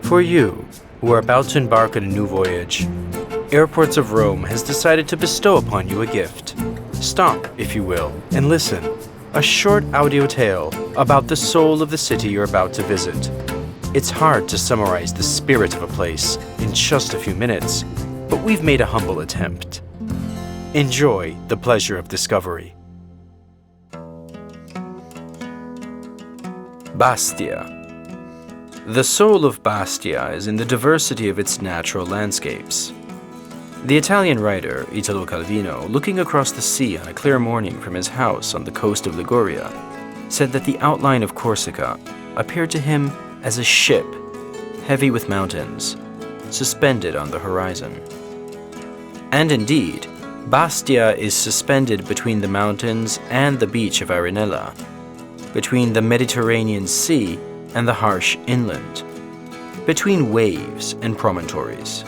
For you, who are about to embark on a new voyage, Airports of Rome has decided to bestow upon you a gift. Stop, if you will, and listen. A short audio tale about the soul of the city you're about to visit. It's hard to summarize the spirit of a place in just a few minutes, but we've made a humble attempt. Enjoy the pleasure of discovery. Bastia. The soul of Bastia is in the diversity of its natural landscapes. The Italian writer Italo Calvino, looking across the sea on a clear morning from his house on the coast of Liguria, said that the outline of Corsica appeared to him as a ship, heavy with mountains, suspended on the horizon. And indeed, Bastia is suspended between the mountains and the beach of Arenella, between the Mediterranean Sea and the harsh inland, between waves and promontories.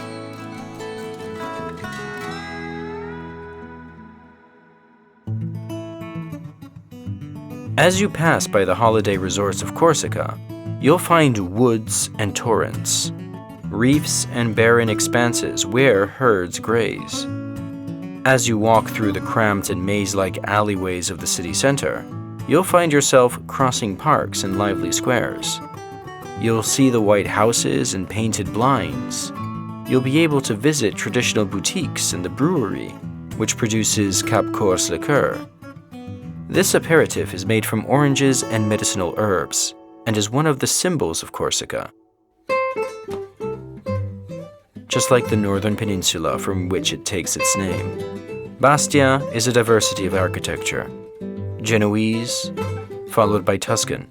As you pass by the holiday resorts of Corsica, you'll find woods and torrents, reefs and barren expanses where herds graze. As you walk through the cramped and maze-like alleyways of the city center, you'll find yourself crossing parks and lively squares. You'll see the white houses and painted blinds. You'll be able to visit traditional boutiques and the brewery, which produces Cap Corse liqueur. This aperitif is made from oranges and medicinal herbs, and is one of the symbols of Corsica. Just like the northern peninsula from which it takes its name, Bastia is a diversity of architecture. Genoese, followed by Tuscan.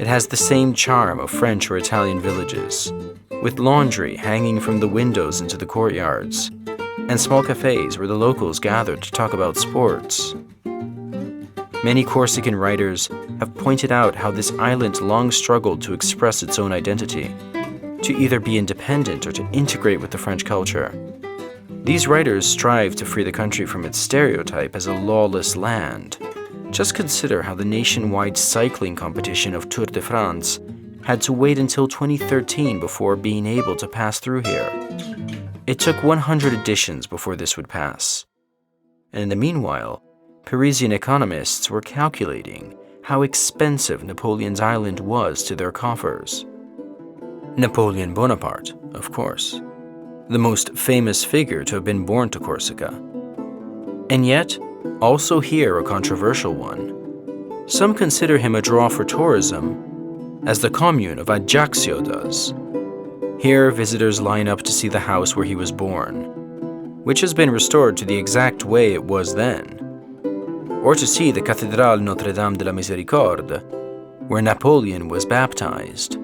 It has the same charm of French or Italian villages, with laundry hanging from the windows into the courtyards, and small cafes where the locals gather to talk about sports. Many Corsican writers have pointed out how this island long struggled to express its own identity, to either be independent or to integrate with the French culture. These writers strive to free the country from its stereotype as a lawless land. Just consider how the nationwide cycling competition of Tour de France had to wait until 2013 before being able to pass through here. It took 100 editions before this would pass. And in the meanwhile, Parisian economists were calculating how expensive Napoleon's island was to their coffers. Napoleon Bonaparte, of course, the most famous figure to have been born to Corsica. And yet, also here a controversial one. Some consider him a draw for tourism, as the commune of Ajaccio does. Here, visitors line up to see the house where he was born, which has been restored to the exact way it was then, or to see the Cathédrale Notre-Dame de la Miséricorde, where Napoleon was baptized.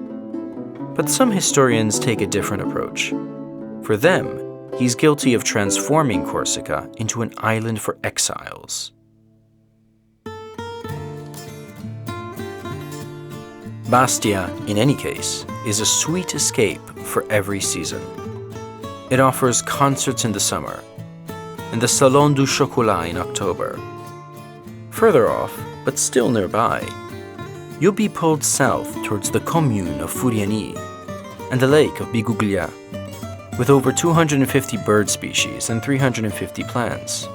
But some historians take a different approach. For them, he's guilty of transforming Corsica into an island for exiles. Bastia, in any case, is a sweet escape for every season. It offers concerts in the summer and the Salon du Chocolat in October. Further off, but still nearby, you'll be pulled south towards the commune of Furiani and the lake of Biguglia, with over 250 bird species and 350 plants.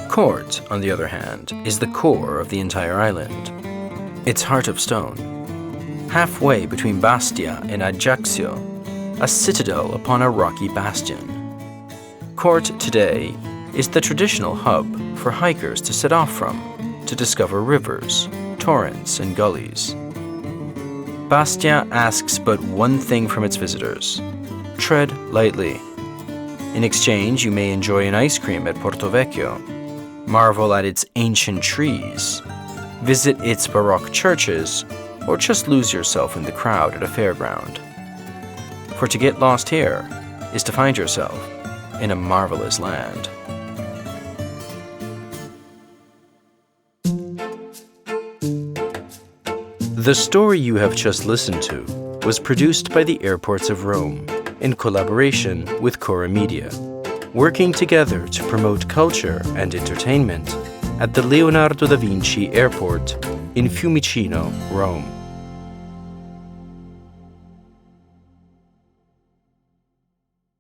Court, on the other hand, is the core of the entire island. It's heart of stone, halfway between Bastia and Ajaccio, a citadel upon a rocky bastion. Court today is the traditional hub for hikers to set off from to discover rivers, torrents, and gullies. Bastia asks but one thing from its visitors: tread lightly. In exchange, you may enjoy an ice cream at Porto Vecchio, marvel at its ancient trees, visit its Baroque churches, or just lose yourself in the crowd at a fairground. For to get lost here is to find yourself in a marvelous land. The story you have just listened to was produced by the Airports of Rome in collaboration with Cora Media, working together to promote culture and entertainment at the Leonardo da Vinci Airport in Fiumicino, Rome.